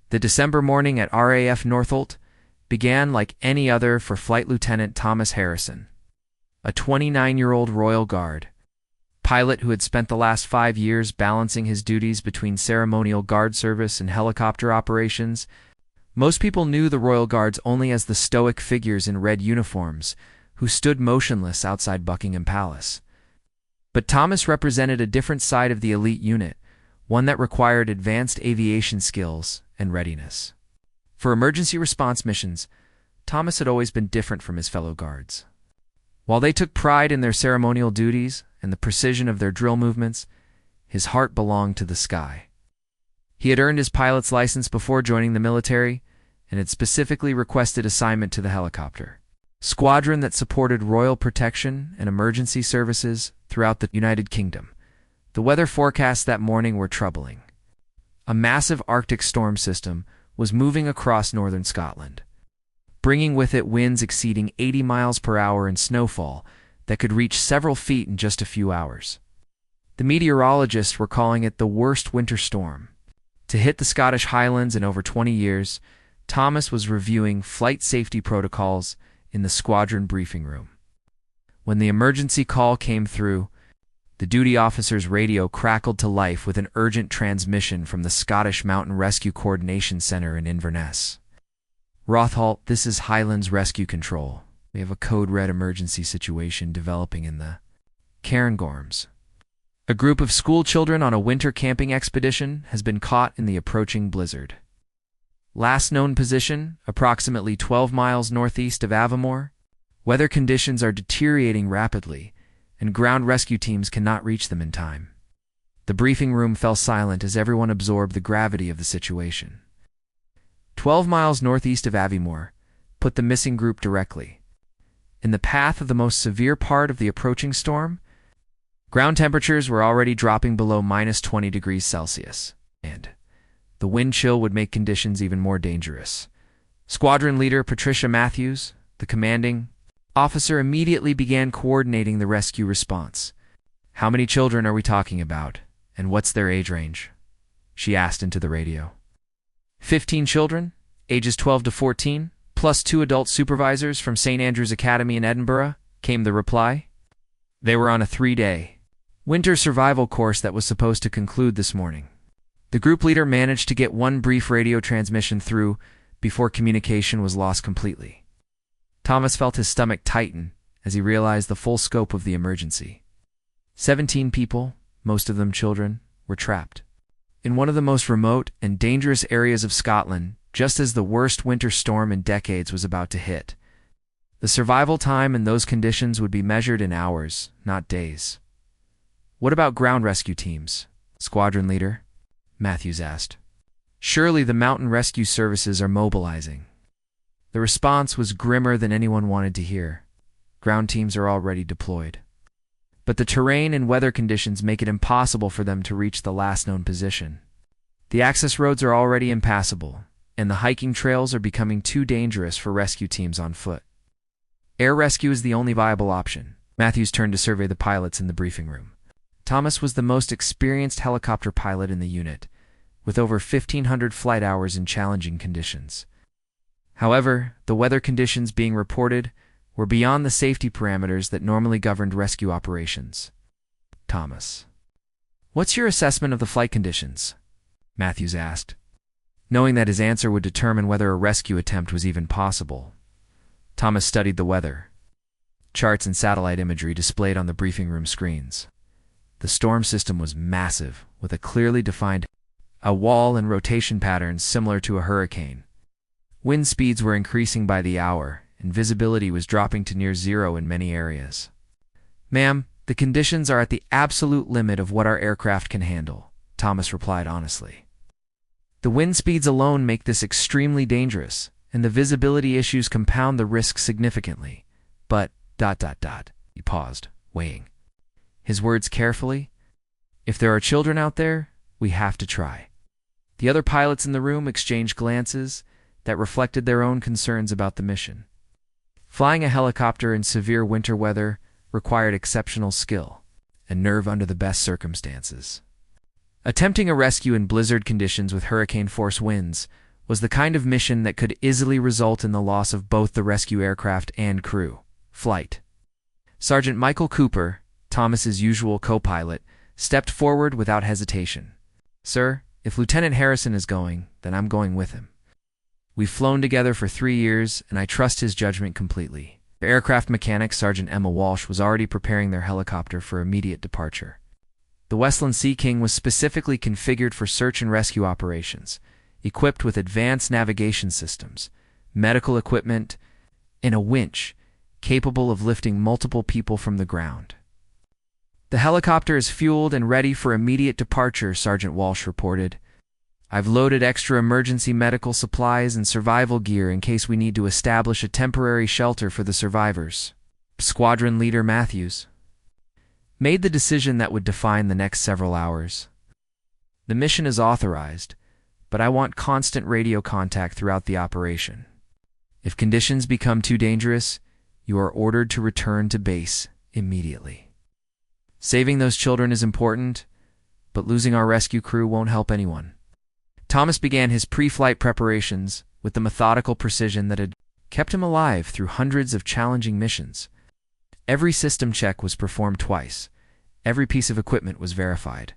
The December morning at RAF Northolt began like any other for Flight Lieutenant Thomas Harrison, a 29-year-old Royal Guard pilot who had spent the last 5 years balancing his duties between ceremonial guard service and helicopter operations. Most people knew the Royal Guards only as the stoic figures in red uniforms who stood motionless outside Buckingham Palace. But Thomas represented a different side of the elite unit, one that required advanced aviation skills and readiness. For emergency response missions, Thomas had always been different from his fellow guards. While they took pride in their ceremonial duties and the precision of their drill movements, his heart belonged to the sky. He had earned his pilot's license before joining the military and had specifically requested assignment to the helicopter squadron that supported royal protection and emergency services throughout the United Kingdom. The weather forecasts that morning were troubling. A massive Arctic storm system was moving across northern Scotland, bringing with it winds exceeding 80 miles per hour and snowfall that could reach several feet in just a few hours. The meteorologists were calling it the worst winter storm to hit the Scottish Highlands in over 20 years. Thomas was reviewing flight safety protocols in the squadron briefing room. When the emergency call came through, the duty officer's radio crackled to life with an urgent transmission from the Scottish Mountain Rescue Coordination Centre in Inverness. Rothholt, this is Highlands Rescue Control. We have a code red emergency situation developing in the Cairngorms. A group of school children on a winter camping expedition has been caught in the approaching blizzard. Last known position, approximately 12 miles northeast of Avamore. Weather conditions are deteriorating rapidly, and ground rescue teams cannot reach them in time. The briefing room fell silent as everyone absorbed the gravity of the situation. 12 miles northeast of Avamore put the missing group directly in the path of the most severe part of the approaching storm. Ground temperatures were already dropping below minus 20 degrees Celsius, and the wind chill would make conditions even more dangerous. Squadron leader Patricia Matthews, the commanding officer, immediately began coordinating the rescue response. "How many children are we talking about, and what's their age range?" she asked into the radio. 15 children, ages 12 to 14, plus 2 adult supervisors from St. Andrew's Academy in Edinburgh, came the reply. They were on a 3-day winter survival course that was supposed to conclude this morning. The group leader managed to get one brief radio transmission through before communication was lost completely. Thomas felt his stomach tighten as he realized the full scope of the emergency. 17 people, most of them children, were trapped in one of the most remote and dangerous areas of Scotland, just as the worst winter storm in decades was about to hit. The survival time in those conditions would be measured in hours, not days. "What about ground rescue teams, squadron leader?" Matthews asked. "Surely the mountain rescue services are mobilizing." The response was grimmer than anyone wanted to hear. Ground teams are already deployed, but the terrain and weather conditions make it impossible for them to reach the last known position. The access roads are already impassable, and the hiking trails are becoming too dangerous for rescue teams on foot. Air rescue is the only viable option. Matthews turned to survey the pilots in the briefing room. Thomas was the most experienced helicopter pilot in the unit, with over 1,500 flight hours in challenging conditions. However, the weather conditions being reported were beyond the safety parameters that normally governed rescue operations. "Thomas, what's your assessment of the flight conditions?" Matthews asked, knowing that his answer would determine whether a rescue attempt was even possible. Thomas studied the weather. Charts and satellite imagery displayed on the briefing room screens. The storm system was massive, with a clearly defined wall and rotation patterns similar to a hurricane. Wind speeds were increasing by the hour, and visibility was dropping to near zero in many areas. "Ma'am, the conditions are at the absolute limit of what our aircraft can handle," Thomas replied honestly. "The wind speeds alone make this extremely dangerous, and the visibility issues compound the risk significantly. But, He paused, weighing his words carefully. "If there are children out there, we have to try." The other pilots in the room exchanged glances that reflected their own concerns about the mission. Flying a helicopter in severe winter weather required exceptional skill and nerve under the best circumstances. Attempting a rescue in blizzard conditions with hurricane-force winds was the kind of mission that could easily result in the loss of both the rescue aircraft and crew. Flight. Sergeant Michael Cooper, Thomas's usual co-pilot, stepped forward without hesitation. "Sir, if Lieutenant Harrison is going, then I'm going with him. We've flown together for 3 years, and I trust his judgment completely." The aircraft mechanic, Sergeant Emma Walsh, was already preparing their helicopter for immediate departure. The Westland Sea King was specifically configured for search and rescue operations, equipped with advanced navigation systems, medical equipment, and a winch capable of lifting multiple people from the ground. "The helicopter is fueled and ready for immediate departure," Sergeant Walsh reported. "I've loaded extra emergency medical supplies and survival gear in case we need to establish a temporary shelter for the survivors." Squadron Leader Matthews made the decision that would define the next several hours. "The mission is authorized, but I want constant radio contact throughout the operation. If conditions become too dangerous, you are ordered to return to base immediately. Saving those children is important, but losing our rescue crew won't help anyone." Thomas began his pre-flight preparations with the methodical precision that had kept him alive through hundreds of challenging missions. Every system check was performed twice, every piece of equipment was verified,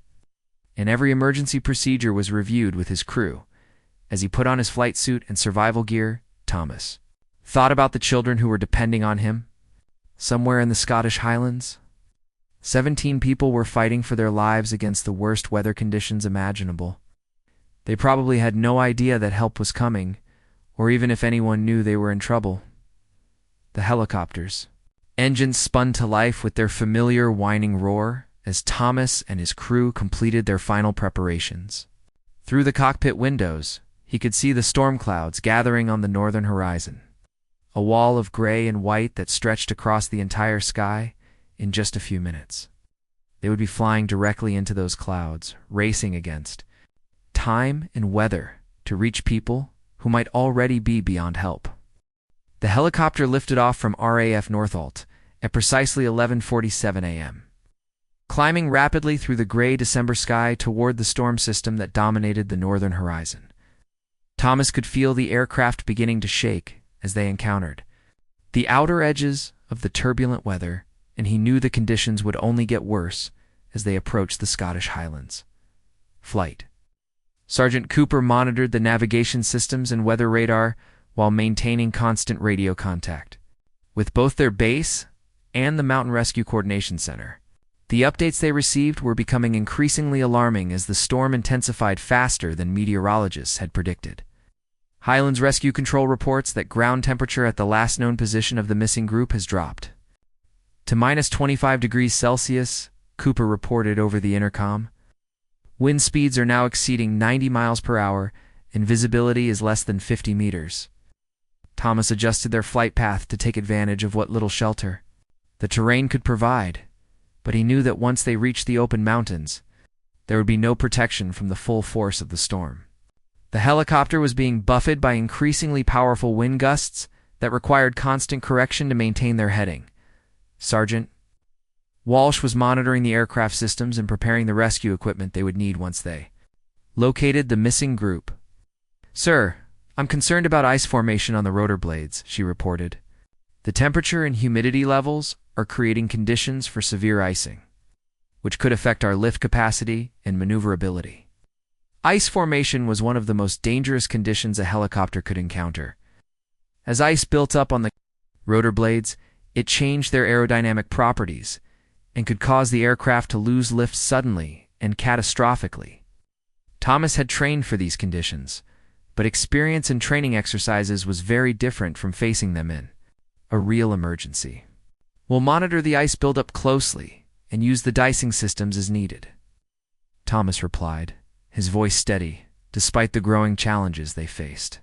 and every emergency procedure was reviewed with his crew. As he put on his flight suit and survival gear, Thomas thought about the children who were depending on him. Somewhere in the Scottish Highlands, 17 people were fighting for their lives against the worst weather conditions imaginable. They probably had no idea that help was coming, or even if anyone knew they were in trouble. The helicopters' engines spun to life with their familiar whining roar as Thomas and his crew completed their final preparations. Through the cockpit windows, he could see the storm clouds gathering on the northern horizon, a wall of gray and white that stretched across the entire sky. In just a few minutes, they would be flying directly into those clouds, racing against time and weather to reach people who might already be beyond help. The helicopter lifted off from RAF Northolt at precisely 11:47 a.m., climbing rapidly through the gray December sky toward the storm system that dominated the northern horizon. Thomas could feel the aircraft beginning to shake as they encountered the outer edges of the turbulent weather, and he knew the conditions would only get worse as they approached the Scottish Highlands. Flight. Sergeant Cooper monitored the navigation systems and weather radar while maintaining constant radio contact with both their base and the Mountain Rescue Coordination Center. The updates they received were becoming increasingly alarming as the storm intensified faster than meteorologists had predicted. Highlands Rescue Control reports that ground temperature at the last known position of the missing group has dropped to minus 25 degrees Celsius, Cooper reported over the intercom. Wind speeds are now exceeding 90 miles per hour, and visibility is less than 50 meters. Thomas adjusted their flight path to take advantage of what little shelter the terrain could provide, but he knew that once they reached the open mountains, there would be no protection from the full force of the storm. The helicopter was being buffeted by increasingly powerful wind gusts that required constant correction to maintain their heading. Sergeant Walsh was monitoring the aircraft systems and preparing the rescue equipment they would need once they located the missing group. "Sir, I'm concerned about ice formation on the rotor blades," she reported. "The temperature and humidity levels are creating conditions for severe icing, which could affect our lift capacity and maneuverability." Ice formation was one of the most dangerous conditions a helicopter could encounter. As ice built up on the rotor blades, it changed their aerodynamic properties and could cause the aircraft to lose lift suddenly and catastrophically. Thomas had trained for these conditions, but experience in training exercises was very different from facing them in a real emergency. "We'll monitor the ice buildup closely and use the dicing systems as needed," Thomas replied, his voice steady, despite the growing challenges they faced.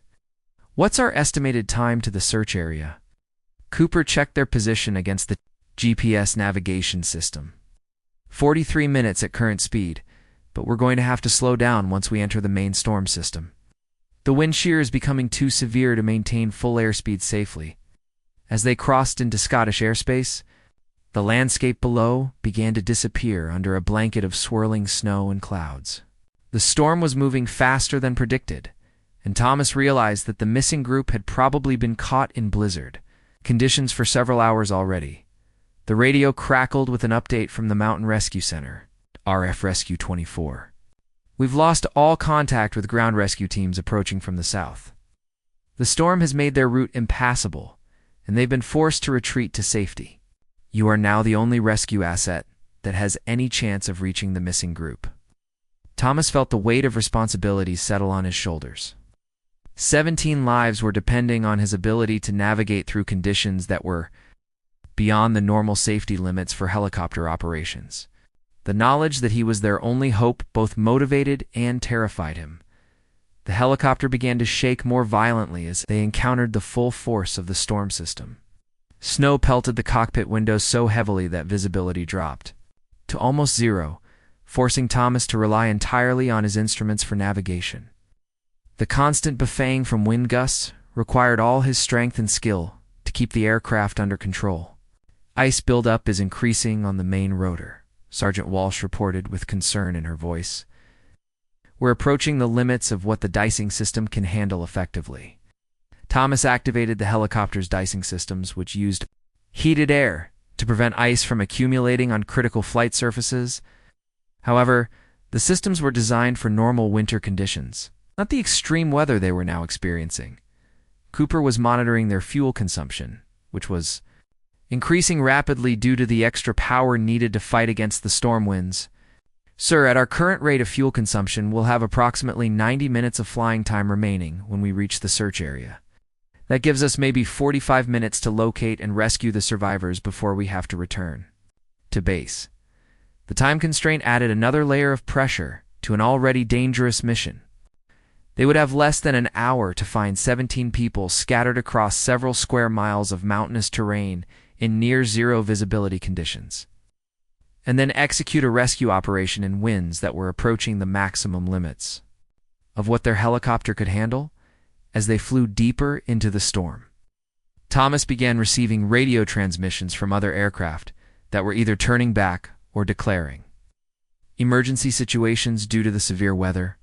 "What's our estimated time to the search area?" Cooper checked their position against the GPS navigation system. 43 minutes at current speed, but we're going to have to slow down once we enter the main storm system. The wind shear is becoming too severe to maintain full airspeed safely. As they crossed into Scottish airspace, the landscape below began to disappear under a blanket of swirling snow and clouds. The storm was moving faster than predicted, and Thomas realized that the missing group had probably been caught in blizzard conditions for several hours already. The radio crackled with an update from the Mountain Rescue Center, RF Rescue 24. We've lost all contact with ground rescue teams approaching from the south. The storm has made their route impassable, and they've been forced to retreat to safety. You are now the only rescue asset that has any chance of reaching the missing group. Thomas felt the weight of responsibility settle on his shoulders. 17 lives were depending on his ability to navigate through conditions that were beyond the normal safety limits for helicopter operations. The knowledge that he was their only hope both motivated and terrified him. The helicopter began to shake more violently as they encountered the full force of the storm system. Snow pelted the cockpit windows so heavily that visibility dropped to almost zero, forcing Thomas to rely entirely on his instruments for navigation. The constant buffeting from wind gusts required all his strength and skill to keep the aircraft under control. Ice buildup is increasing on the main rotor, Sergeant Walsh reported with concern in her voice. We're approaching the limits of what the dicing system can handle effectively. Thomas activated the helicopter's dicing systems, which used heated air to prevent ice from accumulating on critical flight surfaces. However, the systems were designed for normal winter conditions, not the extreme weather they were now experiencing. Cooper was monitoring their fuel consumption, which was increasing rapidly due to the extra power needed to fight against the storm winds. Sir, at our current rate of fuel consumption, we'll have approximately 90 minutes of flying time remaining when we reach the search area. That gives us maybe 45 minutes to locate and rescue the survivors before we have to return to base. The time constraint added another layer of pressure to an already dangerous mission. They would have less than an hour to find 17 people scattered across several square miles of mountainous terrain in near-zero visibility conditions, and then execute a rescue operation in winds that were approaching the maximum limits of what their helicopter could handle as they flew deeper into the storm. Thomas began receiving radio transmissions from other aircraft that were either turning back or declaring emergency situations due to the severe weather.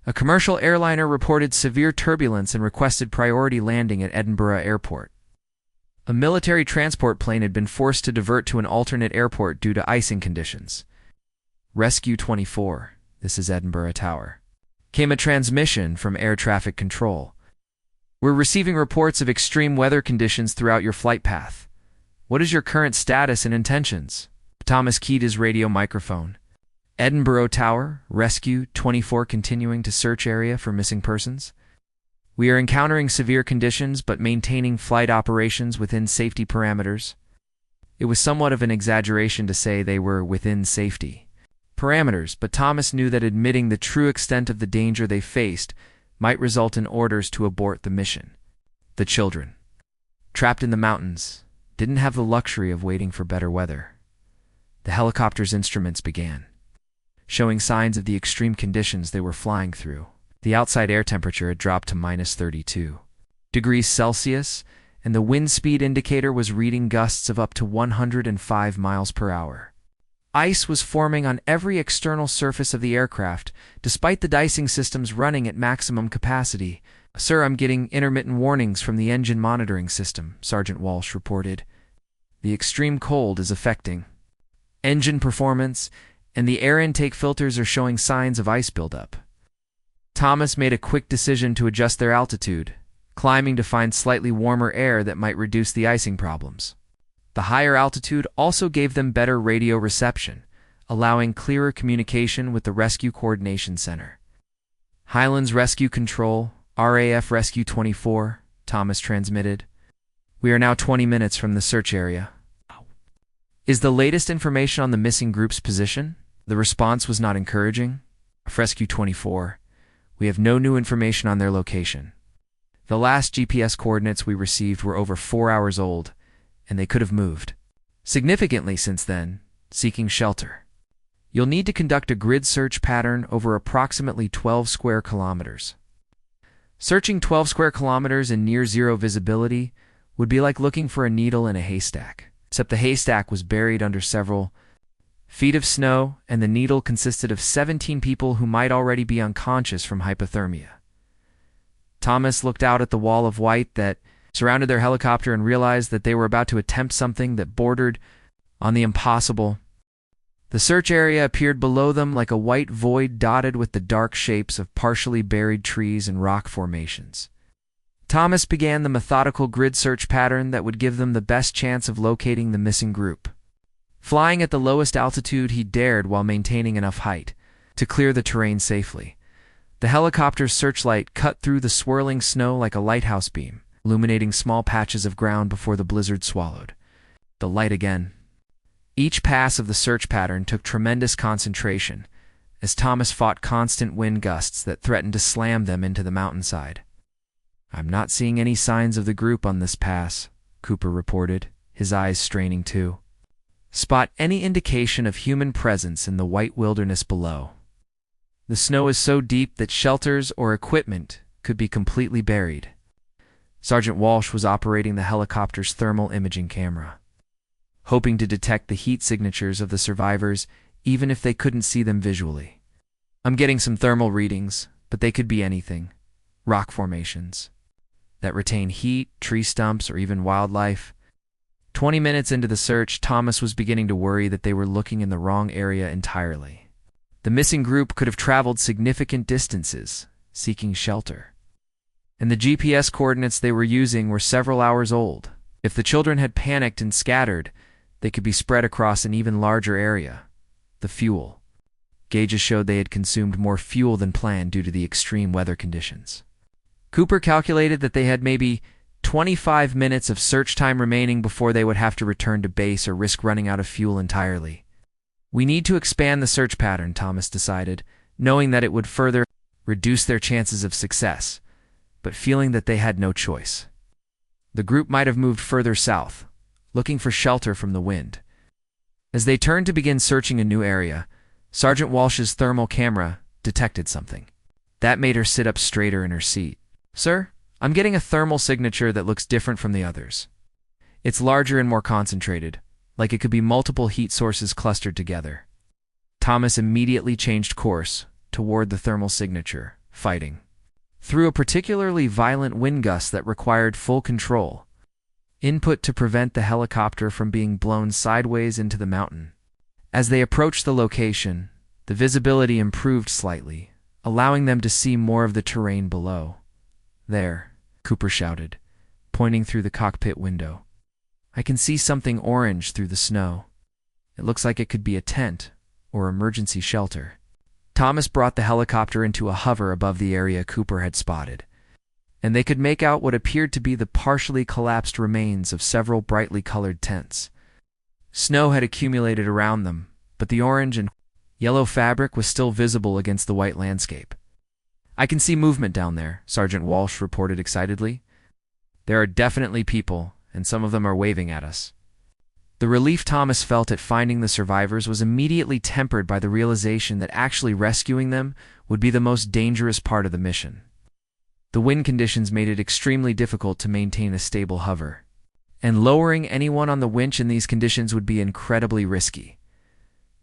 A commercial airliner reported severe turbulence and requested priority landing at Edinburgh Airport. A military transport plane had been forced to divert to an alternate airport due to icing conditions. Rescue 24, this is Edinburgh Tower, came a transmission from air traffic control. We're receiving reports of extreme weather conditions throughout your flight path. What is your current status and intentions? Thomas keyed his radio microphone. Edinburgh Tower, Rescue 24 continuing to search area for missing persons. We are encountering severe conditions but maintaining flight operations within safety parameters. It was somewhat of an exaggeration to say they were within safety parameters, but Thomas knew that admitting the true extent of the danger they faced might result in orders to abort the mission. The children, trapped in the mountains, didn't have the luxury of waiting for better weather. The helicopter's instruments began showing signs of the extreme conditions they were flying through. The outside air temperature had dropped to minus 32 degrees Celsius, and the wind speed indicator was reading gusts of up to 105 miles per hour. Ice was forming on every external surface of the aircraft, despite the dicing systems running at maximum capacity. Sir, I'm getting intermittent warnings from the engine monitoring system, Sergeant Walsh reported. The extreme cold is affecting engine performance, and the air intake filters are showing signs of ice buildup. Thomas made a quick decision to adjust their altitude, climbing to find slightly warmer air that might reduce the icing problems. The higher altitude also gave them better radio reception, allowing clearer communication with the Rescue Coordination Center. Highlands Rescue Control, RAF Rescue 24, Thomas transmitted. We are now 20 minutes from the search area. Is the latest information on the missing group's position? The response was not encouraging. Rescue 24. We have no new information on their location. The last GPS coordinates we received were over 4 hours old, and they could have moved significantly since then, seeking shelter. You'll need to conduct a grid search pattern over approximately 12 square kilometers. Searching 12 square kilometers in near-zero visibility would be like looking for a needle in a haystack, except the haystack was buried under several feet of snow, and the needle consisted of 17 people who might already be unconscious from hypothermia. Thomas looked out at the wall of white that surrounded their helicopter and realized that they were about to attempt something that bordered on the impossible. The search area appeared below them like a white void dotted with the dark shapes of partially buried trees and rock formations. Thomas began the methodical grid search pattern that would give them the best chance of locating the missing group. Flying at the lowest altitude he dared while maintaining enough height to clear the terrain safely. The helicopter's searchlight cut through the swirling snow like a lighthouse beam, illuminating small patches of ground before the blizzard swallowed the light again. Each pass of the search pattern took tremendous concentration, as Thomas fought constant wind gusts that threatened to slam them into the mountainside. "I'm not seeing any signs of the group on this pass," Cooper reported, his eyes straining too. "Spot any indication of human presence in the white wilderness below. The snow is so deep that shelters or equipment could be completely buried." Sergeant Walsh was operating the helicopter's thermal imaging camera, hoping to detect the heat signatures of the survivors even if they couldn't see them visually. "I'm getting some thermal readings, but they could be anything. Rock formations that retain heat, tree stumps, or even wildlife." 20 minutes into the search, Thomas was beginning to worry that they were looking in the wrong area entirely. The missing group could have traveled significant distances, seeking shelter. And the GPS coordinates they were using were several hours old. If the children had panicked and scattered, they could be spread across an even larger area. The fuel gauges showed they had consumed more fuel than planned due to the extreme weather conditions. Cooper calculated that they had maybe 25 minutes of search time remaining before they would have to return to base or risk running out of fuel entirely. "We need to expand the search pattern," Thomas decided, knowing that it would further reduce their chances of success, but feeling that they had no choice. The group might have moved further south, looking for shelter from the wind. As they turned to begin searching a new area, Sergeant Walsh's thermal camera detected something. That made her sit up straighter in her seat. "Sir, I'm getting a thermal signature that looks different from the others. It's larger and more concentrated, like it could be multiple heat sources clustered together." Thomas immediately changed course toward the thermal signature, fighting through a particularly violent wind gust that required full control input to prevent the helicopter from being blown sideways into the mountain. As they approached the location, the visibility improved slightly, allowing them to see more of the terrain below. "There," Cooper shouted, pointing through the cockpit window. "I can see something orange through the snow. It looks like it could be a tent or emergency shelter." Thomas brought the helicopter into a hover above the area Cooper had spotted, and they could make out what appeared to be the partially collapsed remains of several brightly colored tents. Snow had accumulated around them, but the orange and yellow fabric was still visible against the white landscape. "I can see movement down there," Sergeant Walsh reported excitedly. "There are definitely people, and some of them are waving at us." The relief Thomas felt at finding the survivors was immediately tempered by the realization that actually rescuing them would be the most dangerous part of the mission. The wind conditions made it extremely difficult to maintain a stable hover, and lowering anyone on the winch in these conditions would be incredibly risky.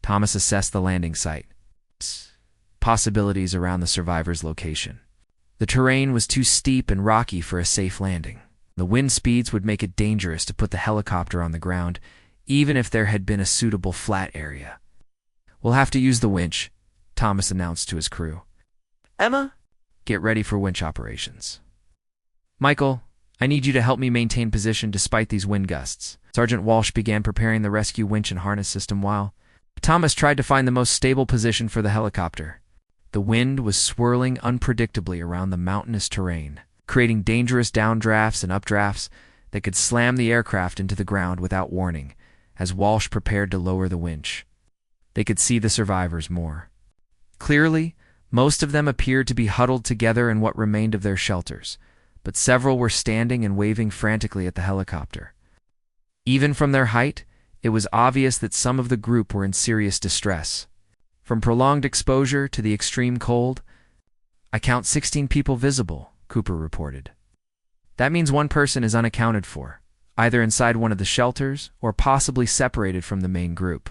Thomas assessed the landing site. Possibilities around the survivors' location. The terrain was too steep and rocky for a safe landing. The wind speeds would make it dangerous to put the helicopter on the ground, even if there had been a suitable flat area. "We'll have to use the winch," Thomas announced to his crew. "Emma, get ready for winch operations. Michael, I need you to help me maintain position despite these wind gusts." Sergeant Walsh began preparing the rescue winch and harness system while Thomas tried to find the most stable position for the helicopter. The wind was swirling unpredictably around the mountainous terrain, creating dangerous downdrafts and updrafts that could slam the aircraft into the ground without warning, as Walsh prepared to lower the winch. They could see the survivors more clearly. Most of them appeared to be huddled together in what remained of their shelters, but several were standing and waving frantically at the helicopter. Even from their height, it was obvious that some of the group were in serious distress. From prolonged exposure to the extreme cold, "I count 16 people visible," Cooper reported. "That means one person is unaccounted for, either inside one of the shelters or possibly separated from the main group."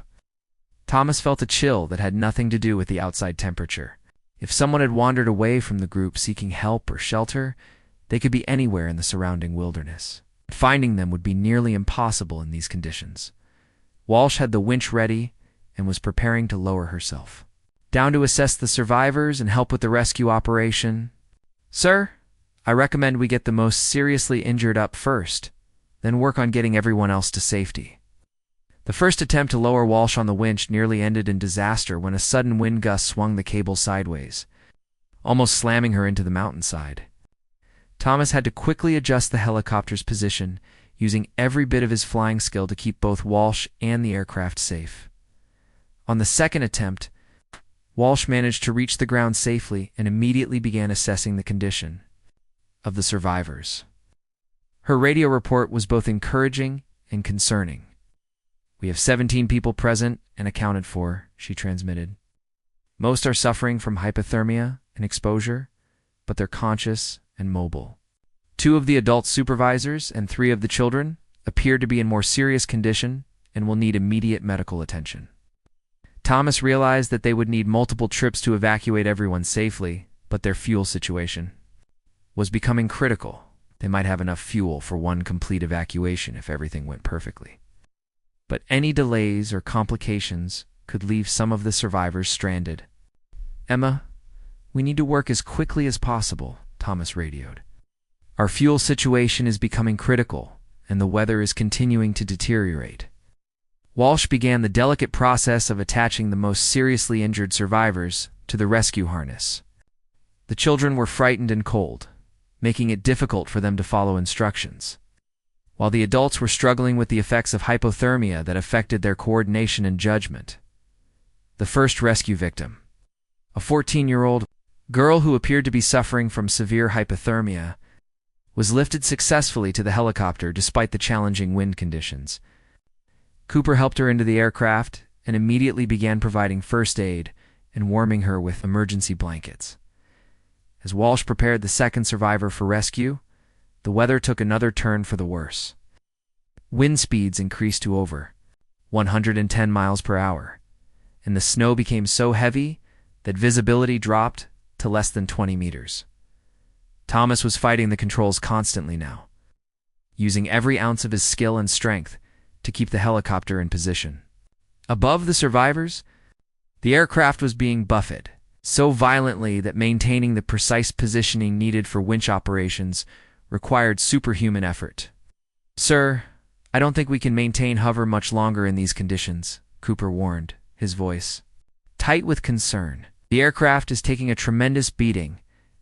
Thomas felt a chill that had nothing to do with the outside temperature. If someone had wandered away from the group seeking help or shelter, They could be anywhere in the surrounding wilderness. Finding them would be nearly impossible in these conditions. Walsh had the winch ready and was preparing to lower herself. Down to assess the survivors and help with the rescue operation. "Sir, I recommend we get the most seriously injured up first, then work on getting everyone else to safety." The first attempt to lower Walsh on the winch nearly ended in disaster when a sudden wind gust swung the cable sideways, almost slamming her into the mountainside. Thomas had to quickly adjust the helicopter's position, using every bit of his flying skill to keep both Walsh and the aircraft safe. On the second attempt, Walsh managed to reach the ground safely and immediately began assessing the condition of the survivors. Her radio report was both encouraging and concerning. "We have 17 people present and accounted for," she transmitted. "Most are suffering from hypothermia and exposure, but they're conscious and mobile. 2 of the adult supervisors and 3 of the children appear to be in more serious condition and will need immediate medical attention." Thomas realized that they would need multiple trips to evacuate everyone safely, but their fuel situation was becoming critical. They might have enough fuel for one complete evacuation if everything went perfectly. But any delays or complications could leave some of the survivors stranded. "Emma, we need to work as quickly as possible," Thomas radioed. "Our fuel situation is becoming critical, and the weather is continuing to deteriorate." Walsh began the delicate process of attaching the most seriously injured survivors to the rescue harness. The children were frightened and cold, making it difficult for them to follow instructions, while the adults were struggling with the effects of hypothermia that affected their coordination and judgment. The first rescue victim, a 14-year-old girl who appeared to be suffering from severe hypothermia, was lifted successfully to the helicopter despite the challenging wind conditions. Cooper helped her into the aircraft and immediately began providing first aid and warming her with emergency blankets. As Walsh prepared the second survivor for rescue, the weather took another turn for the worse. Wind speeds increased to over 110 miles per hour, and the snow became so heavy that visibility dropped to less than 20 meters. Thomas was fighting the controls constantly now, using every ounce of his skill and strength to keep the helicopter in position. Above the survivors, the aircraft was being buffeted so violently that maintaining the precise positioning needed for winch operations required superhuman effort. "Sir, I don't think we can maintain hover much longer in these conditions," Cooper warned, his voice tight with concern. "The aircraft is taking a tremendous beating,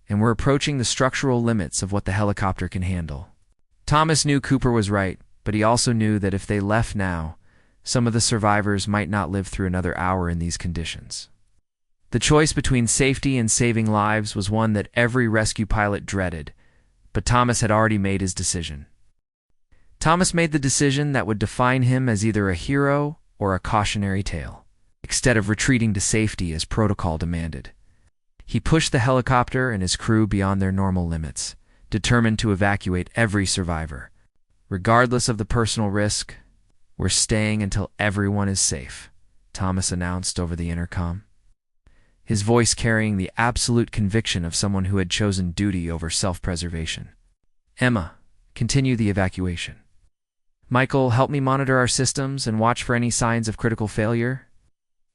and we're approaching the structural limits of what the helicopter can handle." Thomas knew Cooper was right, but he also knew that if they left now, some of the survivors might not live through another hour in these conditions. The choice between safety and saving lives was one that every rescue pilot dreaded, but Thomas had already made his decision. Thomas made the decision that would define him as either a hero or a cautionary tale. Instead of retreating to safety as protocol demanded, he pushed the helicopter and his crew beyond their normal limits, determined to evacuate every survivor. "Regardless of the personal risk, we're staying until everyone is safe," Thomas announced over the intercom, his voice carrying the absolute conviction of someone who had chosen duty over self-preservation. "Emma, continue the evacuation. Michael, help me monitor our systems and watch for any signs of critical failure."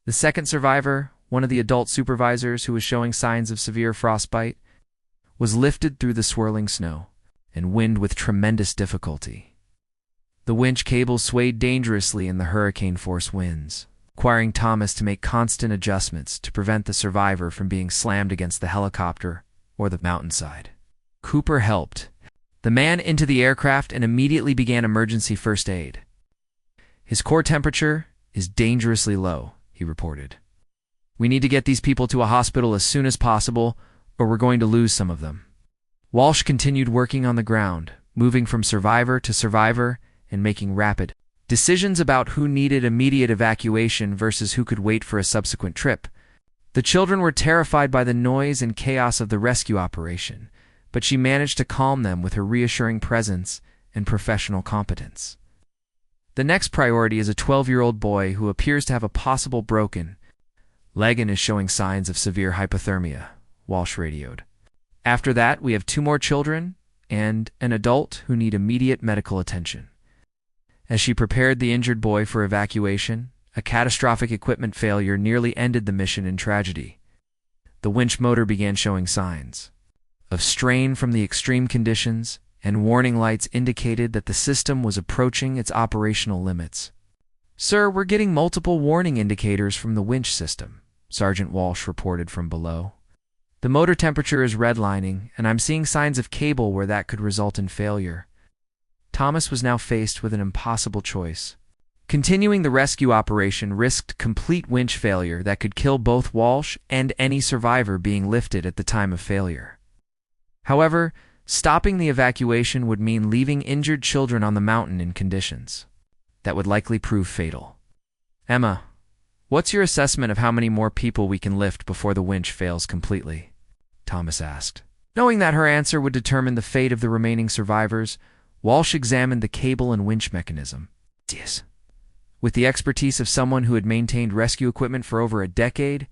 The second survivor, one of the adult supervisors who was showing signs of severe frostbite, was lifted through the swirling snow and wind with tremendous difficulty. The winch cable swayed dangerously in the hurricane-force winds, requiring Thomas to make constant adjustments to prevent the survivor from being slammed against the helicopter or the mountainside. Cooper helped the man into the aircraft and immediately began emergency first aid. "His core temperature is dangerously low," he reported. "We need to get these people to a hospital as soon as possible, or we're going to lose some of them." Walsh continued working on the ground, moving from survivor to survivor and making rapid decisions about who needed immediate evacuation versus who could wait for a subsequent trip. The children were terrified by the noise and chaos of the rescue operation, but she managed to calm them with her reassuring presence and professional competence. "The next priority is a 12-year-old boy who appears to have a possible broken leg and is showing signs of severe hypothermia," Walsh radioed. "After that, we have 2 more children and an adult who need immediate medical attention. As she prepared the injured boy for evacuation, a catastrophic equipment failure nearly ended the mission in tragedy. The winch motor began showing signs of strain from the extreme conditions, and warning lights indicated that the system was approaching its operational limits. "Sir, we're getting multiple warning indicators from the winch system," Sergeant Walsh reported from below. "The motor temperature is redlining, and I'm seeing signs of cable where that could result in failure." Thomas was now faced with an impossible choice. Continuing the rescue operation risked complete winch failure that could kill both Walsh and any survivor being lifted at the time of failure. However, stopping the evacuation would mean leaving injured children on the mountain in conditions that would likely prove fatal. "Emma, what's your assessment of how many more people we can lift before the winch fails completely?" Thomas asked. Knowing that her answer would determine the fate of the remaining survivors, Walsh examined the cable and winch mechanism. Yes. With the expertise of someone who had maintained rescue equipment for over a decade,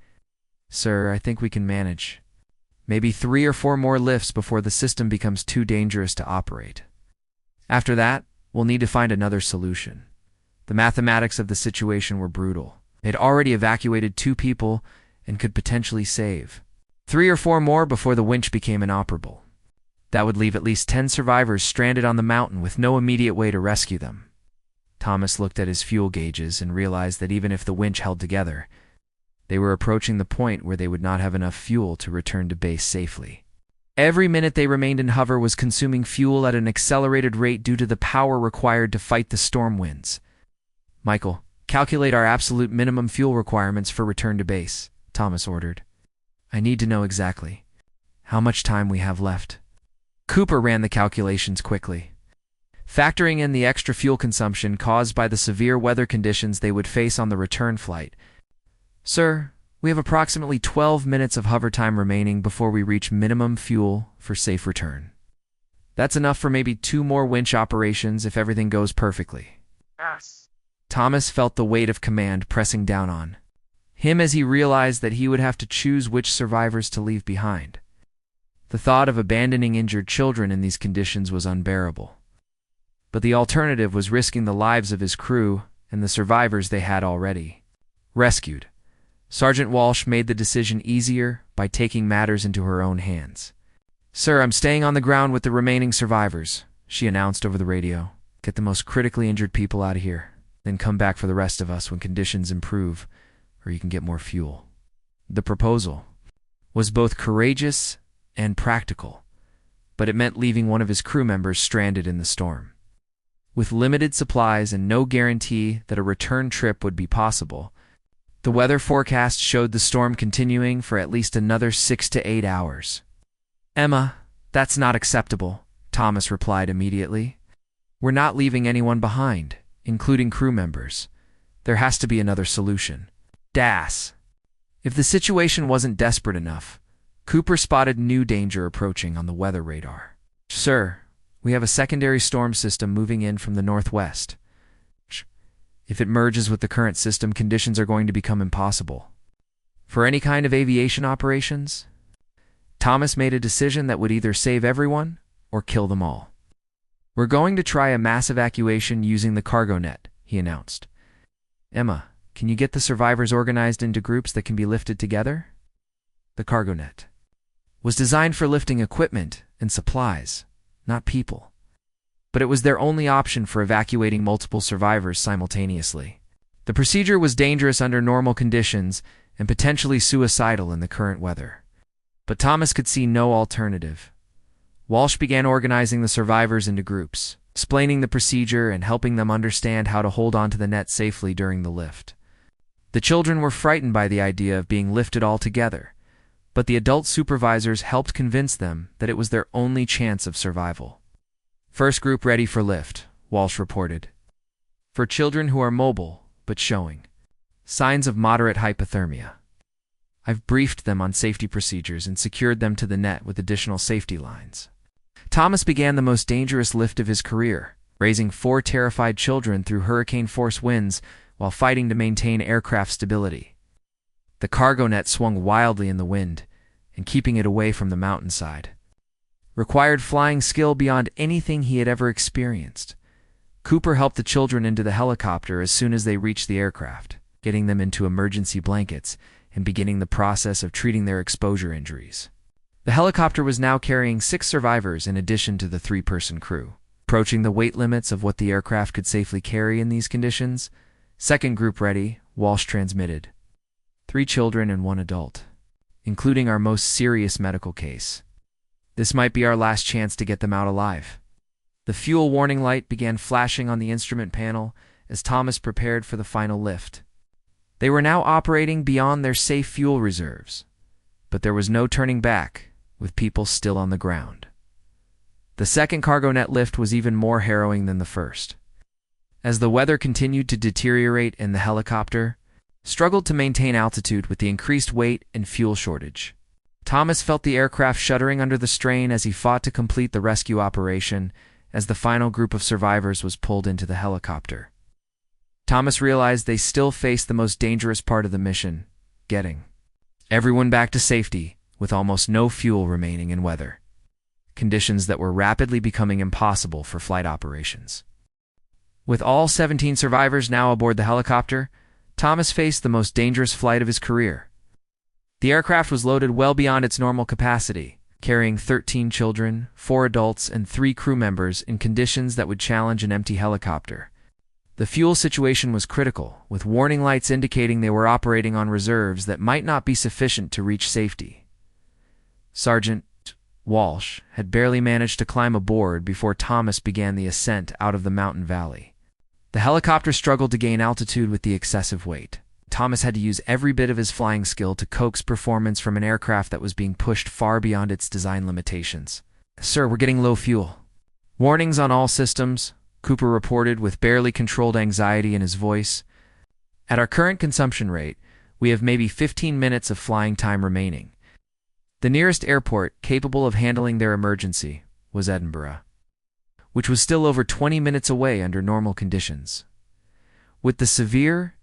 "Sir, I think we can manage. Maybe 3 or 4 more lifts before the system becomes too dangerous to operate. After that, we'll need to find another solution." The mathematics of the situation were brutal. They'd already evacuated 2 people and could potentially save 3 or 4 more before the winch became inoperable. That would leave at least 10 survivors stranded on the mountain with no immediate way to rescue them. Thomas looked at his fuel gauges and realized that even if the winch held together, they were approaching the point where they would not have enough fuel to return to base safely. Every minute they remained in hover was consuming fuel at an accelerated rate due to the power required to fight the storm winds. "Michael, calculate our absolute minimum fuel requirements for return to base," Thomas ordered. "I need to know exactly how much time we have left." Cooper ran the calculations quickly. Factoring in the extra fuel consumption caused by the severe weather conditions they would face on the return flight, "Sir, we have approximately 12 minutes of hover time remaining before we reach minimum fuel for safe return. That's enough for maybe 2 more winch operations if everything goes perfectly." Yes. Thomas felt the weight of command pressing down on him as he realized that he would have to choose which survivors to leave behind. The thought of abandoning injured children in these conditions was unbearable. But the alternative was risking the lives of his crew and the survivors they had already rescued. Sergeant Walsh made the decision easier by taking matters into her own hands. "Sir, I'm staying on the ground with the remaining survivors," she announced over the radio. "Get the most critically injured people out of here, then come back for the rest of us when conditions improve, or you can get more fuel." The proposal was both courageous and practical, but it meant leaving one of his crew members stranded in the storm. With limited supplies and no guarantee that a return trip would be possible, the weather forecast showed the storm continuing for at least another 6 to 8 hours. "Emma, that's not acceptable," Thomas replied immediately. "We're not leaving anyone behind, including crew members. There has to be another solution." Das. If the situation wasn't desperate enough, Cooper spotted new danger approaching on the weather radar. "Sir, we have a secondary storm system moving in from the northwest. If it merges with the current system, conditions are going to become impossible for any kind of aviation operations." Thomas made a decision that would either save everyone or kill them all. "We're going to try a mass evacuation using the cargo net," he announced. "Emma, can you get the survivors organized into groups that can be lifted together?" The cargo net was designed for lifting equipment and supplies, not people. But it was their only option for evacuating multiple survivors simultaneously. The procedure was dangerous under normal conditions and potentially suicidal in the current weather. But Thomas could see no alternative. Walsh began organizing the survivors into groups, explaining the procedure and helping them understand how to hold onto the net safely during the lift. The children were frightened by the idea of being lifted all together, but the adult supervisors helped convince them that it was their only chance of survival. "First group ready for lift," Walsh reported. "For children who are mobile but showing signs of moderate hypothermia. I've briefed them on safety procedures and secured them to the net with additional safety lines." Thomas began the most dangerous lift of his career, raising 4 terrified children through hurricane-force winds while fighting to maintain aircraft stability. The cargo net swung wildly in the wind and keeping it away from the mountainside. required flying skill beyond anything he had ever experienced. Cooper helped the children into the helicopter as soon as they reached the aircraft, getting them into emergency blankets and beginning the process of treating their exposure injuries. The helicopter was now carrying 6 survivors in addition to the 3-person crew. Approaching the weight limits of what the aircraft could safely carry in these conditions, second group ready, Walsh transmitted. 3 children and 1 adult, including our most serious medical case. This might be our last chance to get them out alive. The fuel warning light began flashing on the instrument panel as Thomas prepared for the final lift. They were now operating beyond their safe fuel reserves, but there was no turning back, with people still on the ground. The second cargo net lift was even more harrowing than the first. As the weather continued to deteriorate and the helicopter struggled to maintain altitude with the increased weight and fuel shortage, Thomas felt the aircraft shuddering under the strain as he fought to complete the rescue operation as the final group of survivors was pulled into the helicopter. Thomas realized they still faced the most dangerous part of the mission, getting everyone back to safety with almost no fuel remaining in weather conditions that were rapidly becoming impossible for flight operations. With all 17 survivors now aboard the helicopter, Thomas faced the most dangerous flight of his career. The aircraft was loaded well beyond its normal capacity, carrying 13 children, 4 adults, and 3 crew members in conditions that would challenge an empty helicopter. The fuel situation was critical, with warning lights indicating they were operating on reserves that might not be sufficient to reach safety. Sergeant Walsh had barely managed to climb aboard before Thomas began the ascent out of the mountain valley. The helicopter struggled to gain altitude with the excessive weight. Thomas had to use every bit of his flying skill to coax performance from an aircraft that was being pushed far beyond its design limitations. "Sir, we're getting low fuel." "Warnings on all systems," Cooper reported with barely controlled anxiety in his voice. "At our current consumption rate, we have maybe 15 minutes of flying time remaining." The nearest airport capable of handling their emergency was Edinburgh, which was still over 20 minutes away under normal conditions. With the severe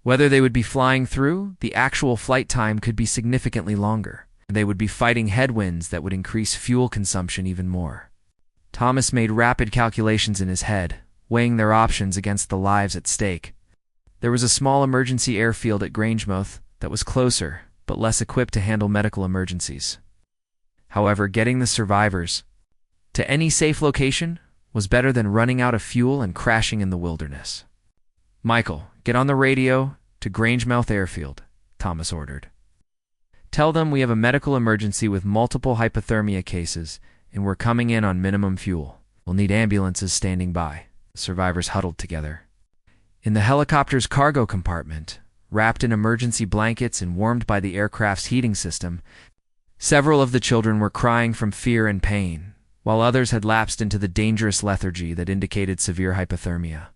weather they would be flying through, the actual flight time could be significantly longer. They would be fighting headwinds that would increase fuel consumption even more. Thomas made rapid calculations in his head, weighing their options against the lives at stake. There was a small emergency airfield at Grangemouth that was closer, but less equipped to handle medical emergencies. However, getting the survivors to any safe location was better than running out of fuel and crashing in the wilderness. "Michael, get on the radio to Grangemouth Airfield," Thomas ordered. "Tell them we have a medical emergency with multiple hypothermia cases, and we're coming in on minimum fuel. We'll need ambulances standing by." The survivors huddled together. In the helicopter's cargo compartment, wrapped in emergency blankets and warmed by the aircraft's heating system, several of the children were crying from fear and pain, while others had lapsed into the dangerous lethargy that indicated severe hypothermia.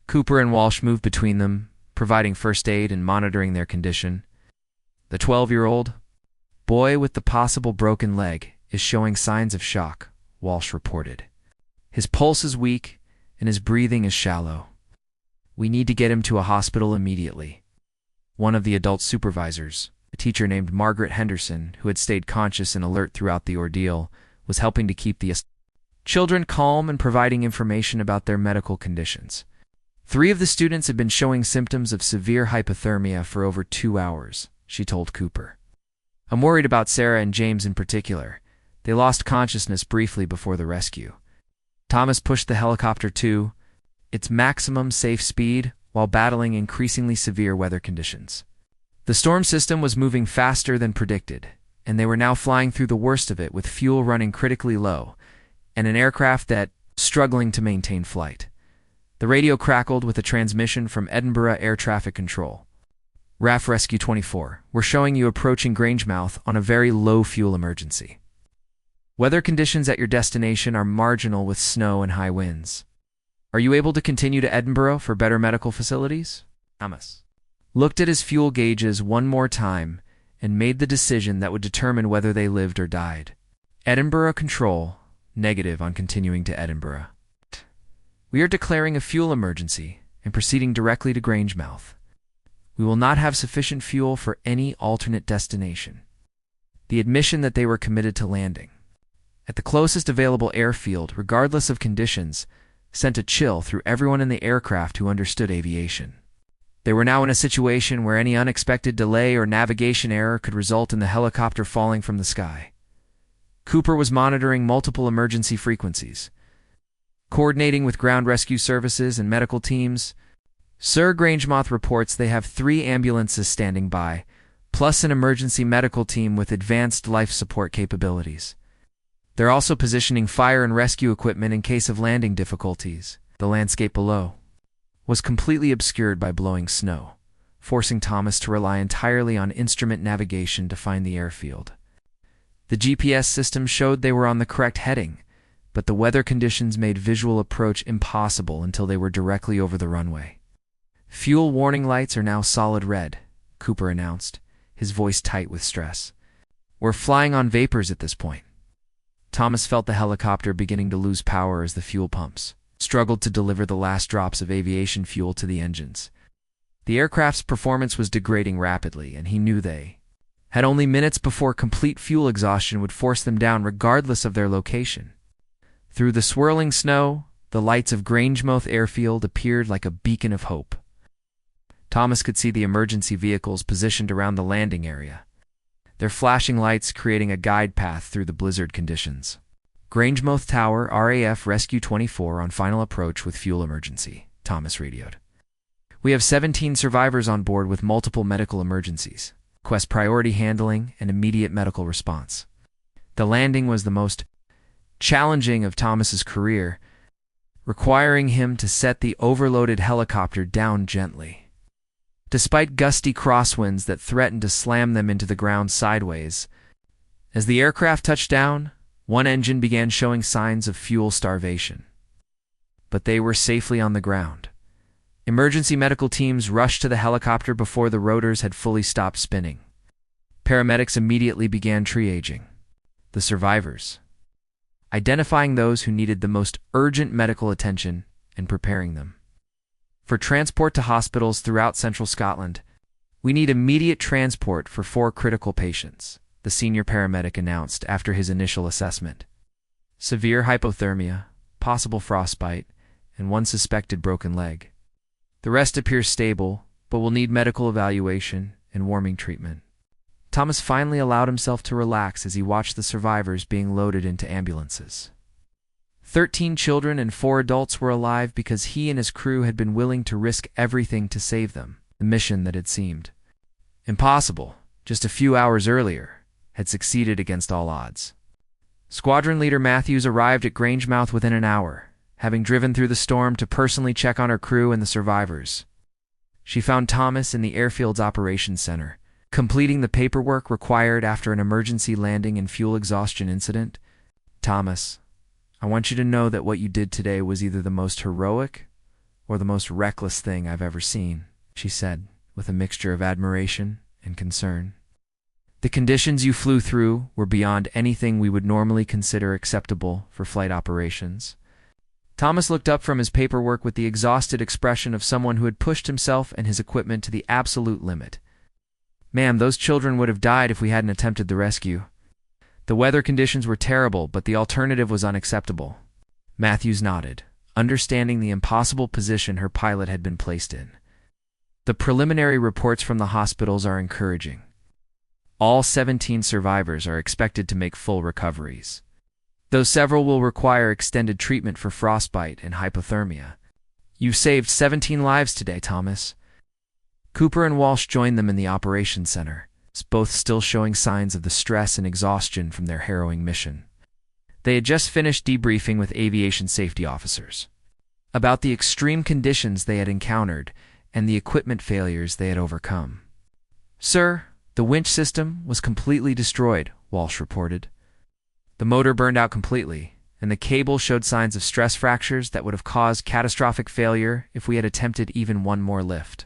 Cooper and Walsh moved between them, providing first aid and monitoring their condition. "The 12-year-old boy with the possible broken leg is showing signs of shock," Walsh reported. "His pulse is weak and his breathing is shallow. We need to get him to a hospital immediately." One of the adult supervisors, a teacher named Margaret Henderson, who had stayed conscious and alert throughout the ordeal, was helping to keep the children calm and providing information about their medical conditions. 3 of the students had been showing symptoms of severe hypothermia for over 2 hours, she told Cooper. "I'm worried about Sarah and James in particular. They lost consciousness briefly before the rescue." Thomas pushed the helicopter to its maximum safe speed while battling increasingly severe weather conditions. The storm system was moving faster than predicted, and they were now flying through the worst of it with fuel running critically low and an aircraft that struggling to maintain flight. The radio crackled with a transmission from Edinburgh Air Traffic Control. "RAF Rescue 24, we're showing you approaching Grangemouth on a very low fuel emergency. Weather conditions at your destination are marginal with snow and high winds. Are you able to continue to Edinburgh for better medical facilities?" Thomas looked at his fuel gauges one more time and made the decision that would determine whether they lived or died. "Edinburgh Control, negative on continuing to Edinburgh. We are declaring a fuel emergency and proceeding directly to Grangemouth. We will not have sufficient fuel for any alternate destination." The admission that they were committed to landing at the closest available airfield, regardless of conditions, sent a chill through everyone in the aircraft who understood aviation. They were now in a situation where any unexpected delay or navigation error could result in the helicopter falling from the sky. Cooper was monitoring multiple emergency frequencies, coordinating with ground rescue services and medical teams. Sir Grangemoth reports they have 3 ambulances standing by, plus an emergency medical team with advanced life support capabilities. They're also positioning fire and rescue equipment in case of landing difficulties. The landscape below was completely obscured by blowing snow, forcing Thomas to rely entirely on instrument navigation to find the airfield. The GPS system showed they were on the correct heading, but the weather conditions made visual approach impossible until they were directly over the runway. "Fuel warning lights are now solid red," Cooper announced, his voice tight with stress. "We're flying on vapors at this point." Thomas felt the helicopter beginning to lose power as the fuel pumps struggled to deliver the last drops of aviation fuel to the engines. The aircraft's performance was degrading rapidly, and he knew they had only minutes before complete fuel exhaustion would force them down regardless of their location. Through the swirling snow, the lights of Grangemoth Airfield appeared like a beacon of hope. Thomas could see the emergency vehicles positioned around the landing area, their flashing lights creating a guide path through the blizzard conditions. "Grangemoth Tower, RAF Rescue 24 on final approach with fuel emergency," Thomas radioed. "We have 17 survivors on board with multiple medical emergencies. Request priority handling and immediate medical response." The landing was the most challenging of Thomas's career, requiring him to set the overloaded helicopter down gently. Despite gusty crosswinds that threatened to slam them into the ground sideways, as the aircraft touched down, one engine began showing signs of fuel starvation. But they were safely on the ground. Emergency medical teams rushed to the helicopter before the rotors had fully stopped spinning. Paramedics immediately began triaging the survivors, identifying those who needed the most urgent medical attention and preparing them for transport to hospitals throughout central Scotland. "We need immediate transport for 4 critical patients," the senior paramedic announced after his initial assessment. "Severe hypothermia, possible frostbite, and 1 suspected broken leg. The rest appears stable, but will need medical evaluation and warming treatment." Thomas finally allowed himself to relax as he watched the survivors being loaded into ambulances. 13 children and 4 adults were alive because he and his crew had been willing to risk everything to save them. The mission that had seemed impossible just a few hours earlier had succeeded against all odds. Squadron Leader Matthews arrived at Grangemoth within an hour, having driven through the storm to personally check on her crew and the survivors. She found Thomas in the airfield's operations center, completing the paperwork required after an emergency landing and fuel exhaustion incident. "Thomas, I want you to know that what you did today was either the most heroic or the most reckless thing I've ever seen," she said, with a mixture of admiration and concern. "The conditions you flew through were beyond anything we would normally consider acceptable for flight operations." Thomas looked up from his paperwork with the exhausted expression of someone who had pushed himself and his equipment to the absolute limit. "Ma'am, those children would have died if we hadn't attempted the rescue. The weather conditions were terrible, but the alternative was unacceptable." Matthews nodded, understanding the impossible position her pilot had been placed in. "The preliminary reports from the hospitals are encouraging. All 17 survivors are expected to make full recoveries, though several will require extended treatment for frostbite and hypothermia. You've saved 17 lives today, Thomas." Cooper and Walsh joined them in the operations center, both still showing signs of the stress and exhaustion from their harrowing mission. They had just finished debriefing with aviation safety officers about the extreme conditions they had encountered and the equipment failures they had overcome. "Sir, the winch system was completely destroyed," Walsh reported. "The motor burned out completely, and the cable showed signs of stress fractures that would have caused catastrophic failure if we had attempted even one more lift.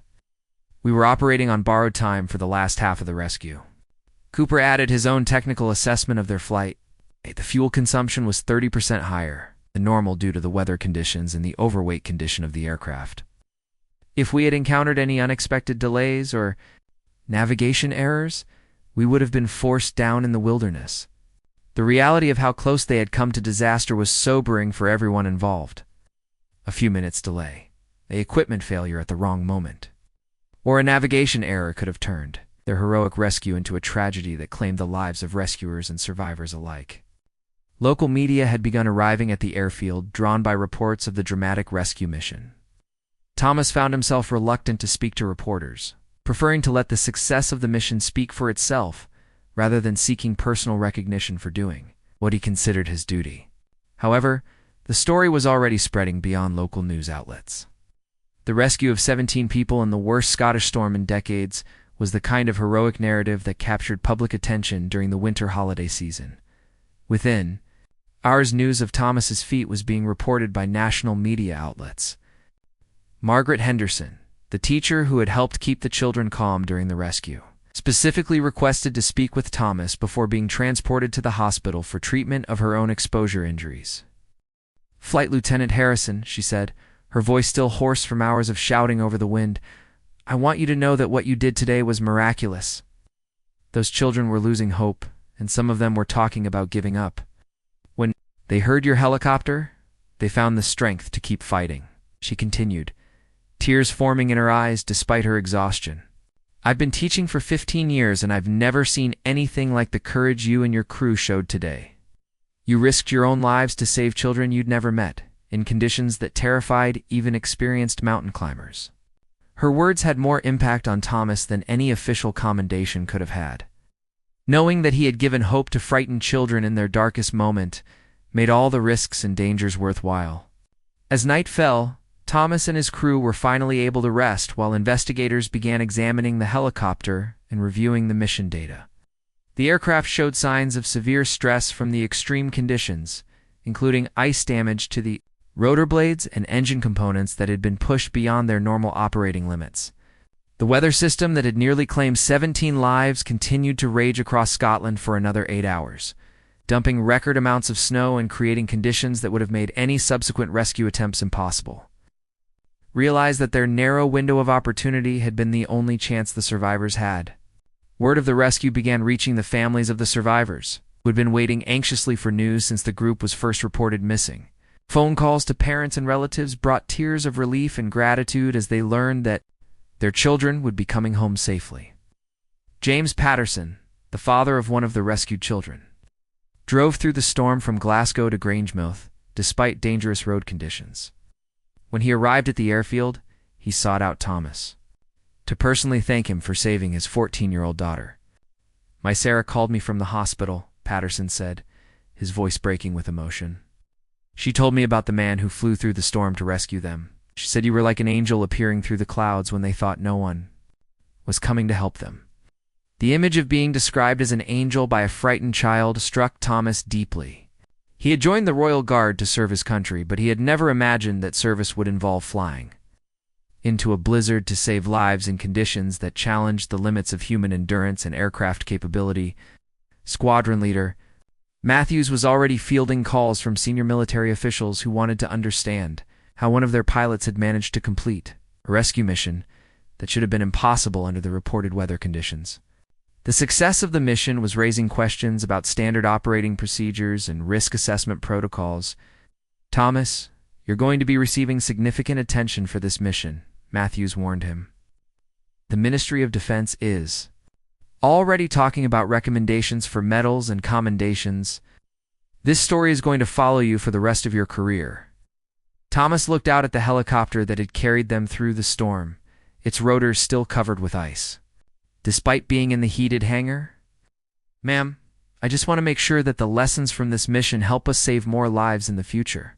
We were operating on borrowed time for the last half of the rescue." Cooper added his own technical assessment of their flight. The fuel consumption was 30% higher than normal due to the weather conditions and the overweight condition of the aircraft. "If we had encountered any unexpected delays or navigation errors, we would have been forced down in the wilderness. The reality of how close they had come to disaster was sobering for everyone involved. A few minutes' delay, an equipment failure at the wrong moment, or a navigation error could have turned their heroic rescue into a tragedy that claimed the lives of rescuers and survivors alike. Local media had begun arriving at the airfield, drawn by reports of the dramatic rescue mission. Thomas found himself reluctant to speak to reporters, preferring to let the success of the mission speak for itself rather than seeking personal recognition for doing what he considered his duty. However, the story was already spreading beyond local news outlets. The rescue of 17 people in the worst Scottish storm in decades was the kind of heroic narrative that captured public attention during the winter holiday season. Within hours, news of Thomas's feat was being reported by national media outlets. Margaret Henderson, the teacher who had helped keep the children calm during the rescue, specifically requested to speak with Thomas before being transported to the hospital for treatment of her own exposure injuries. "Flight Lieutenant Harrison," she said, her voice still hoarse from hours of shouting over the wind, "I want you to know that what you did today was miraculous. Those children were losing hope, and some of them were talking about giving up. When they heard your helicopter, they found the strength to keep fighting," she continued, tears forming in her eyes despite her exhaustion. "I've been teaching for 15 years, and I've never seen anything like the courage you and your crew showed today. You risked your own lives to save children you'd never met, in conditions that terrified even experienced mountain climbers." Her words had more impact on Thomas than any official commendation could have had. Knowing that he had given hope to frightened children in their darkest moment made all the risks and dangers worthwhile. As night fell, Thomas and his crew were finally able to rest while investigators began examining the helicopter and reviewing the mission data. The aircraft showed signs of severe stress from the extreme conditions, including ice damage to the rotor blades and engine components that had been pushed beyond their normal operating limits. The weather system that had nearly claimed 17 lives continued to rage across Scotland for another 8 hours, dumping record amounts of snow and creating conditions that would have made any subsequent rescue attempts impossible. Realized that their narrow window of opportunity had been the only chance the survivors had. Word of the rescue began reaching the families of the survivors, who had been waiting anxiously for news since the group was first reported missing. Phone calls to parents and relatives brought tears of relief and gratitude as they learned that their children would be coming home safely. James Patterson, the father of one of the rescued children, drove through the storm from Glasgow to Grangemouth, despite dangerous road conditions. When he arrived at the airfield, he sought out Thomas to personally thank him for saving his 14-year-old daughter. "My Sarah called me from the hospital," Patterson said, his voice breaking with emotion. "She told me about the man who flew through the storm to rescue them. She said you were like an angel appearing through the clouds when they thought no one was coming to help them." The image of being described as an angel by a frightened child struck Thomas deeply. He had joined the Royal Guard to serve his country, but he had never imagined that service would involve flying into a blizzard to save lives in conditions that challenged the limits of human endurance and aircraft capability. Squadron leader Matthews was already fielding calls from senior military officials who wanted to understand how one of their pilots had managed to complete a rescue mission that should have been impossible under the reported weather conditions. The success of the mission was raising questions about standard operating procedures and risk assessment protocols. "Thomas, you're going to be receiving significant attention for this mission," Matthews warned him. "The Ministry of Defense is already talking about recommendations for medals and commendations. This story is going to follow you for the rest of your career." Thomas looked out at the helicopter that had carried them through the storm, its rotors still covered with ice. Despite being in the heated hangar, "Ma'am, I just want to make sure that the lessons from this mission help us save more lives in the future.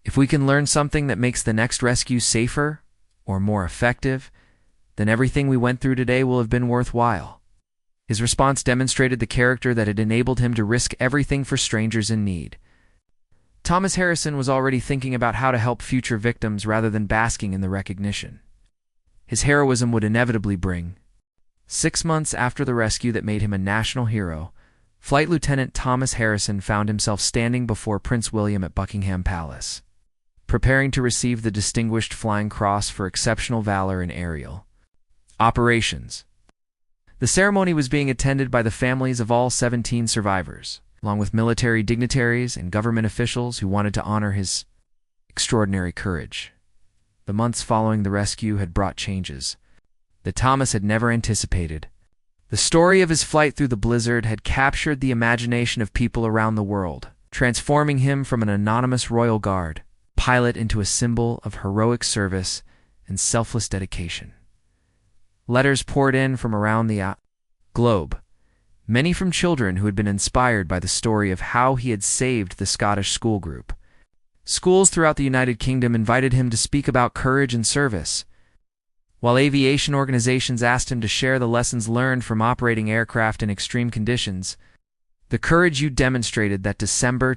If we can learn something that makes the next rescue safer or more effective, then everything we went through today will have been worthwhile." His response demonstrated the character that had enabled him to risk everything for strangers in need. Thomas Harrison was already thinking about how to help future victims rather than basking in the recognition his heroism would inevitably bring. 6 months after the rescue that made him a national hero, Flight Lieutenant Thomas Harrison found himself standing before Prince William at Buckingham Palace, preparing to receive the Distinguished Flying Cross for exceptional valor in aerial operations. The ceremony was being attended by the families of all 17 survivors, along with military dignitaries and government officials who wanted to honor his extraordinary courage. The months following the rescue had brought changes that Thomas had never anticipated. The story of his flight through the blizzard had captured the imagination of people around the world, transforming him from an anonymous royal guard pilot into a symbol of heroic service and selfless dedication. Letters poured in from around the globe, many from children who had been inspired by the story of how he had saved the Scottish school group. Schools throughout the United Kingdom invited him to speak about courage and service, while aviation organizations asked him to share the lessons learned from operating aircraft in extreme conditions. The courage you demonstrated that December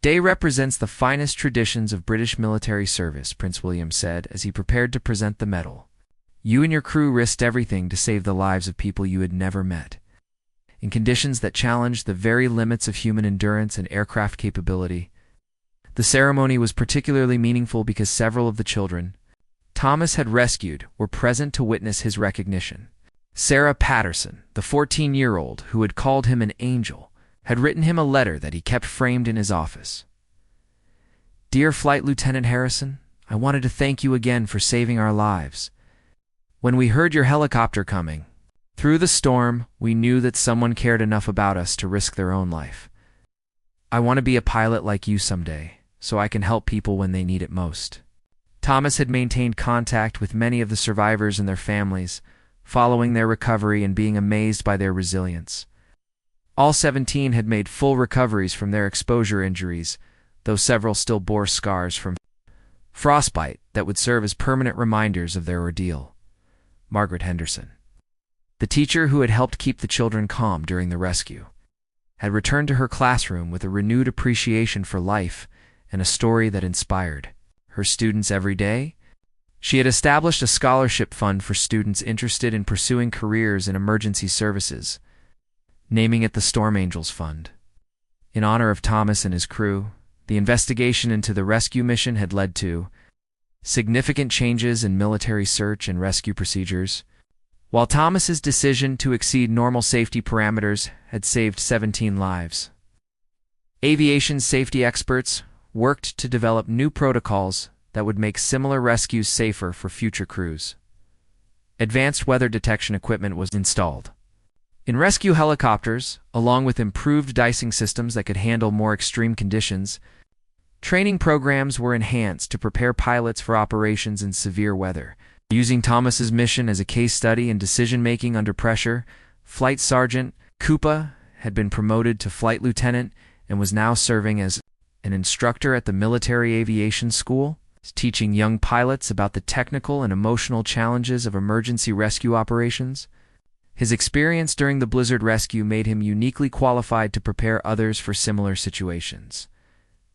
day represents the finest traditions of British military service, Prince William said as he prepared to present the medal. You and your crew risked everything to save the lives of people you had never met, in conditions that challenged the very limits of human endurance and aircraft capability. The ceremony was particularly meaningful because several of the children Thomas had rescued were present to witness his recognition. Sarah Patterson, the 14-year-old who had called him an angel, had written him a letter that he kept framed in his office. Dear Flight Lieutenant Harrison, I wanted to thank you again for saving our lives. When we heard your helicopter coming through the storm, we knew that someone cared enough about us to risk their own life. I want to be a pilot like you someday, so I can help people when they need it most. Thomas had maintained contact with many of the survivors and their families, following their recovery and being amazed by their resilience. All 17 had made full recoveries from their exposure injuries, though several still bore scars from frostbite that would serve as permanent reminders of their ordeal. Margaret Henderson, the teacher who had helped keep the children calm during the rescue, had returned to her classroom with a renewed appreciation for life and a story that inspired her students every day. She had established a scholarship fund for students interested in pursuing careers in emergency services, naming it the Storm Angels Fund. In honor of Thomas and his crew, the investigation into the rescue mission had led to significant changes in military search and rescue procedures, while Thomas's decision to exceed normal safety parameters had saved 17 lives. Aviation safety experts worked to develop new protocols that would make similar rescues safer for future crews. Advanced weather detection equipment was installed in rescue helicopters, along with improved dicing systems that could handle more extreme conditions. Training programs were enhanced to prepare pilots for operations in severe weather. Using Thomas's mission as a case study in decision-making under pressure, Flight Sergeant Koopa had been promoted to flight lieutenant and was now serving as an instructor at the Military Aviation School, teaching young pilots about the technical and emotional challenges of emergency rescue operations. His experience during the blizzard rescue made him uniquely qualified to prepare others for similar situations.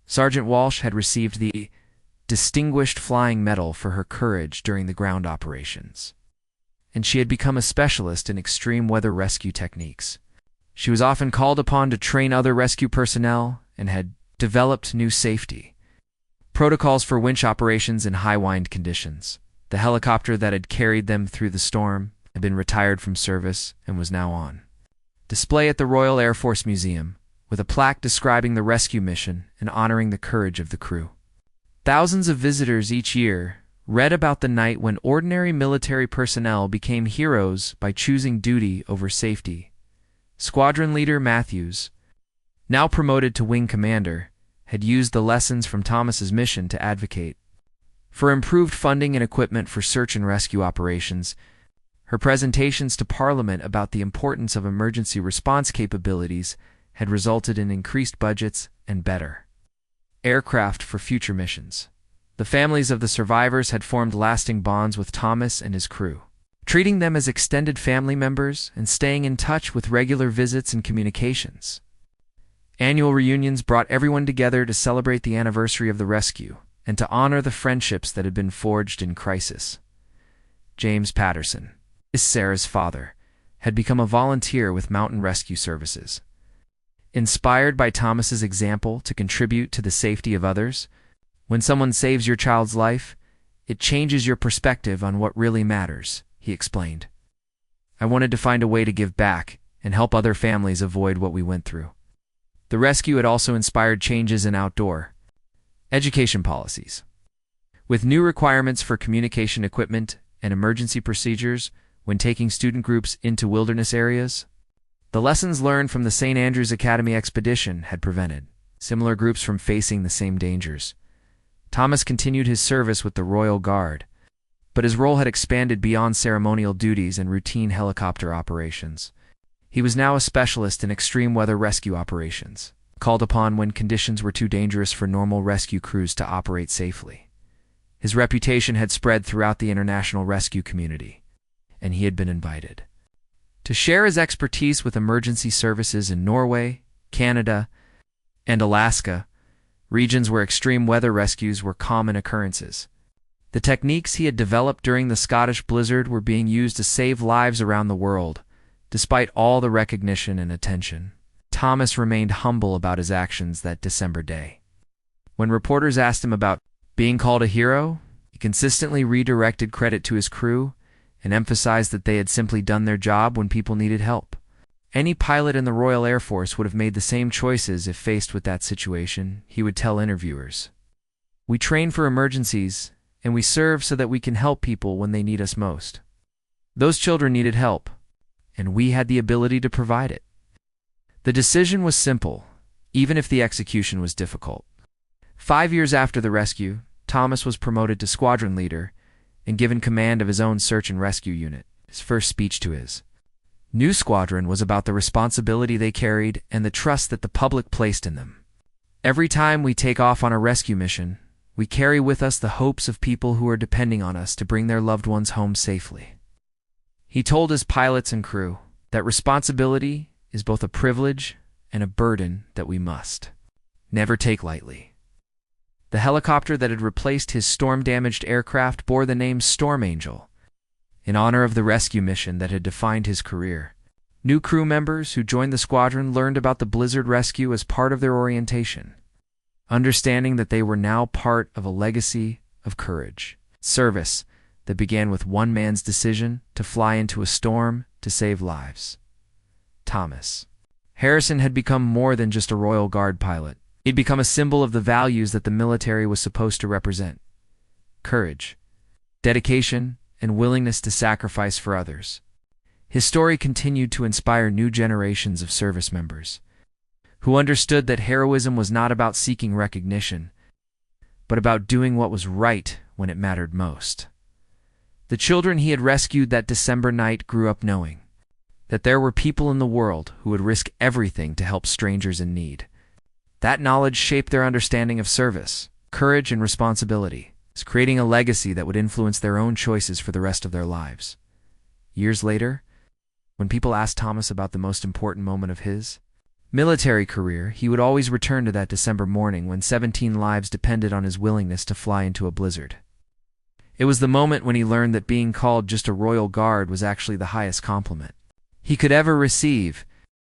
Sergeant Walsh had received the Distinguished Flying Medal for her courage during the ground operations, and she had become a specialist in extreme weather rescue techniques. She was often called upon to train other rescue personnel and had developed new safety protocols for winch operations in high wind conditions. The helicopter that had carried them through the storm had been retired from service and was now on display at the Royal Air Force Museum, with a plaque describing the rescue mission and honoring the courage of the crew. Thousands of visitors each year read about the night when ordinary military personnel became heroes by choosing duty over safety. Squadron Leader Matthews, now promoted to Wing Commander, had used the lessons from Thomas's mission to advocate for improved funding and equipment for search and rescue operations. Her presentations to Parliament about the importance of emergency response capabilities had resulted in increased budgets and better aircraft for future missions. The families of the survivors had formed lasting bonds with Thomas and his crew, treating them as extended family members and staying in touch with regular visits and communications. Annual reunions brought everyone together to celebrate the anniversary of the rescue and to honor the friendships that had been forged in crisis. James Patterson, Sarah's father, had become a volunteer with Mountain Rescue Services. Inspired by Thomas's example to contribute to the safety of others, when someone saves your child's life, it changes your perspective on what really matters, he explained. I wanted to find a way to give back and help other families avoid what we went through. The rescue had also inspired changes in outdoor education policies, with new requirements for communication equipment and emergency procedures when taking student groups into wilderness areas. The lessons learned from the St. Andrews Academy expedition had prevented similar groups from facing the same dangers. Thomas continued his service with the Royal Guard, but his role had expanded beyond ceremonial duties and routine helicopter operations. He was now a specialist in extreme weather rescue operations, called upon when conditions were too dangerous for normal rescue crews to operate safely. His reputation had spread throughout the international rescue community, and he had been invited to share his expertise with emergency services in Norway, Canada, and Alaska, regions where extreme weather rescues were common occurrences. The techniques he had developed during the Scottish blizzard were being used to save lives around the world. Despite all the recognition and attention, Thomas remained humble about his actions that December day. When reporters asked him about being called a hero, he consistently redirected credit to his crew and emphasized that they had simply done their job when people needed help. Any pilot in the Royal Air Force would have made the same choices if faced with that situation, he would tell interviewers. We train for emergencies, and we serve so that we can help people when they need us most. Those children needed help, and we had the ability to provide it. The decision was simple, even if the execution was difficult. 5 years after the rescue, Thomas was promoted to squadron leader and given command of his own search and rescue unit. His first speech to his new squadron was about the responsibility they carried and the trust that the public placed in them. Every time we take off on a rescue mission, we carry with us the hopes of people who are depending on us to bring their loved ones home safely. He told his pilots and crew that responsibility is both a privilege and a burden that we must never take lightly. The helicopter that had replaced his storm-damaged aircraft bore the name Storm Angel, in honor of the rescue mission that had defined his career. New crew members who joined the squadron learned about the blizzard rescue as part of their orientation, understanding that they were now part of a legacy of courage, service, that began with one man's decision to fly into a storm to save lives. Thomas Harrison had become more than just a Royal Guard pilot. He'd become a symbol of the values that the military was supposed to represent: courage, dedication, and willingness to sacrifice for others. His story continued to inspire new generations of service members, who understood that heroism was not about seeking recognition, but about doing what was right when it mattered most. The children he had rescued that December night grew up knowing that there were people in the world who would risk everything to help strangers in need. That knowledge shaped their understanding of service, courage, and responsibility, creating a legacy that would influence their own choices for the rest of their lives. Years later, when people asked Thomas about the most important moment of his military career, he would always return to that December morning when 17 lives depended on his willingness to fly into a blizzard. It was the moment when he learned that being called just a Royal Guard was actually the highest compliment he could ever receive,